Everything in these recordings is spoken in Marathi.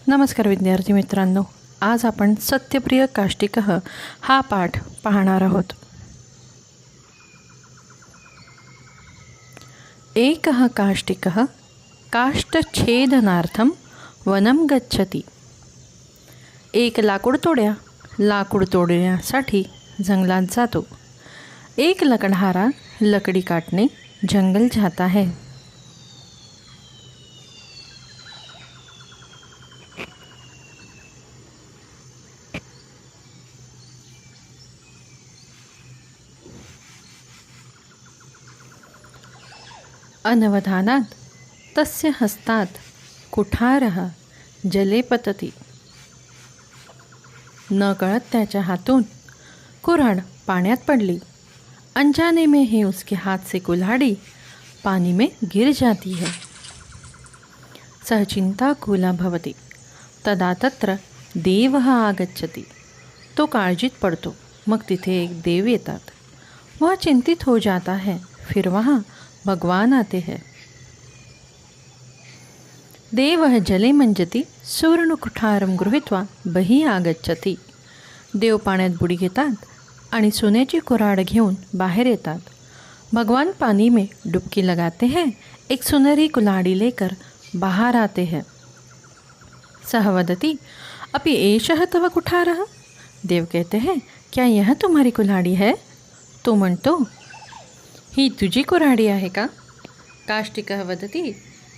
नमस्कार विद्यार्थी मित्रांनो, आज आपण सत्यप्रिय काष्टिकः हा पाठ पाहणार आहोत. एकः काष्टिकः काष्ठच्छेदनार्थं वनं गच्छति. एक लाकूडतोड्या लाकूड तोडण्यासाठी जंगलात जातो. एक लकड़हारा लकड़ी काटने जंगल जाता है. अनवधानात तस्य हस्तात् कुठारः जले पतति. नकळत त्याच्या हातून कुऱ्हाड पाण्यात पडली. अनजाने में ही उसके हाथ से कुल्हाड़ी पानी में गिर जाती है. सहचिंता कूला भवति. तदा तत्र देवः आगच्छति. तो काळजीत पडतो. मग तिथे एक देव येतात. वह चिंतित हो जाता है. फिर वहाँ भगवान आते हैं. देवः जले मंजति सुवर्णकुठारं गृहीत्वा बहिः आगच्छति. देव पाण्यात बुडी घेतात आणि सोन्याची कुऱ्हाड घेऊन बाहेर येतात. भगवान पानी में डुबकी लगाते हैं. एक सुनहरी कुल्हाड़ी लेकर बाहर आते हैं. सः वदति अपि एषः तव कुठारः. देव कहते हैं, क्या यह तुम्हारी कुल्हाड़ी है. तो म्हणतो, ही तुझी कुऱ्हाडी आहे का. काष्टिकः वदति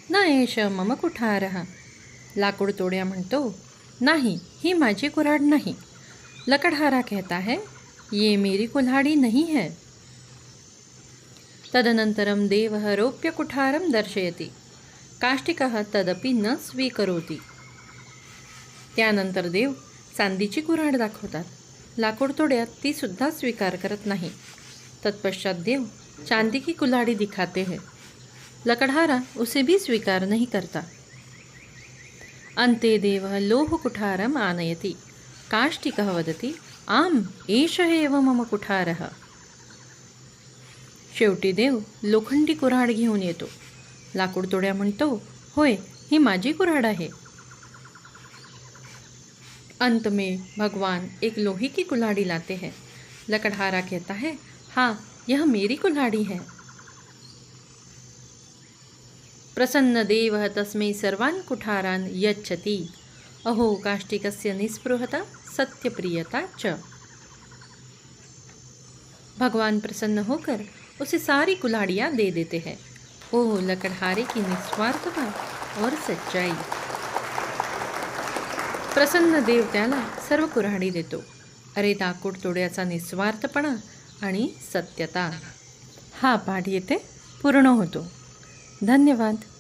न एष मम कुठारः. लाकूड तोड्या म्हणतो, नाही, ही माझी कुऱ्हाड नाही. लकड़हारा कहता है, ये मेरी कुल्हाड़ी नहीं है. तदनन्तरं देवः रौप्यकुठारं दर्शयति. काष्टिकः तदपि न स्वीकरोति. त्यानंतर देव चांदीची कुऱ्हाड दाखवतात. लाकूड तोड्यात ती सुद्धा स्वीकार करत नाही. तत्पश्चात देव चांदी की कुल्हाड़ी दिखाते हैं. लकड़हारा उसे भी स्वीकार नहीं करता. अन्ते देवः लोहकुठारम् आनयति. काष्टिकः वदति आम् एषः एव मम कुठारः. शेवटी देव लोखंडी कुऱ्हाड घेऊन येतो. लाकूड तोड्या म्हणतो, होय, ही माझी कुऱ्हाड आहे. अंत में भगवान एक लोहे की कुल्हाड़ी लाते हैं. लकड़हारा कहता है, हाँ, यह मेरी कुल्हाड़ी है. प्रसन्न देवः तस्मै सर्वान् कुठारान् यच्छति. अहो काष्टिकस्य निस्पृहता सत्यप्रियता च. भगवान प्रसन्न होकर उसे सारी कुल्हाड़ियाँ दे देते हैं. ओह लकड़हारे की निस्वार्थता और सच्चाई. प्रसन्न देव त्याला सर्व कुऱ्हाडी देतो. अरे लाकूड तोड्याचा निस्वार्थपणा आणि सत्यता. हा पाठ येथे पूर्ण होतो. धन्यवाद.